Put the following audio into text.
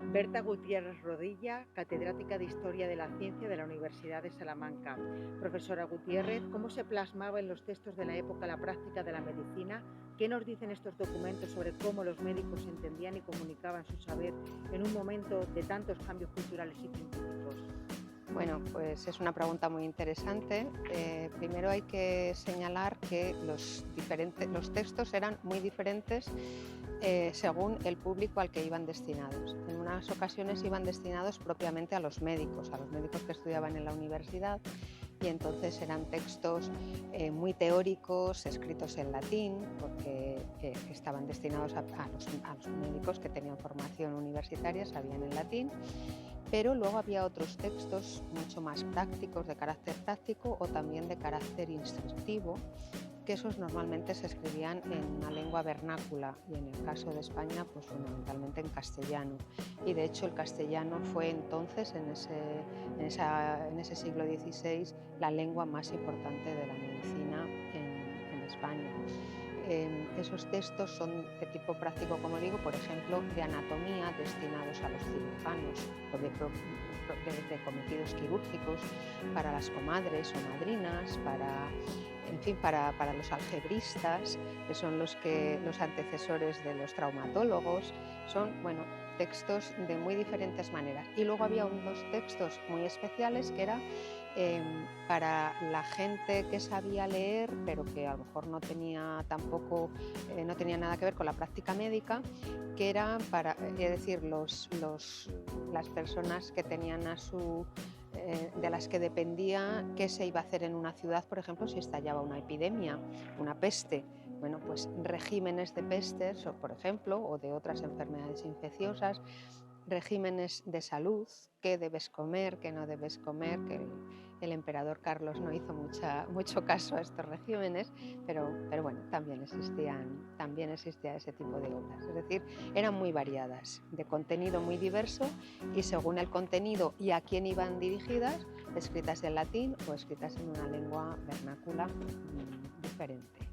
Berta Gutiérrez Rodilla, catedrática de Historia de la Ciencia de la Universidad de Salamanca. Profesora Gutiérrez, ¿cómo se plasmaba en los textos de la época la práctica de la medicina? ¿Qué nos dicen estos documentos sobre cómo los médicos entendían y comunicaban su saber en un momento de tantos cambios culturales y científicos? Bueno, pues es una pregunta muy interesante. Primero hay que señalar que los textos eran muy diferentes según el público al que iban destinados. En unas ocasiones iban destinados propiamente a los médicos que estudiaban en la universidad, y entonces eran textos muy teóricos, escritos en latín, porque estaban destinados a los médicos que tenían formación universitaria, sabían el latín. Pero luego había otros textos mucho más prácticos, de carácter práctico o también de carácter instructivo, que esos normalmente se escribían en una lengua vernácula, y en el caso de España, pues fundamentalmente en castellano. Y de hecho el castellano fue entonces, en ese siglo XVI, la lengua más importante de la medicina en España. Esos textos son de tipo práctico, como digo, por ejemplo, de anatomía, destinados a los cirujanos o de cometidos quirúrgicos, para las comadres o madrinas, para los algebristas, que son los antecesores de los traumatólogos. Son, bueno, textos de muy diferentes maneras. Y luego había unos textos muy especiales que era para la gente que sabía leer, pero que a lo mejor no tenía tampoco, no tenía nada que ver con la práctica médica, que eran para, es decir, las personas que tenían de las que dependía qué se iba a hacer en una ciudad, por ejemplo, si estallaba una epidemia, una peste. Bueno, pues regímenes de pestes, por ejemplo, o de otras enfermedades infecciosas, regímenes de salud, qué debes comer, qué no debes comer, que el emperador Carlos no hizo mucho caso a estos regímenes, pero bueno, también existía ese tipo de obras. Es decir, eran muy variadas, de contenido muy diverso, y según el contenido y a quién iban dirigidas, escritas en latín o escritas en una lengua vernácula diferente.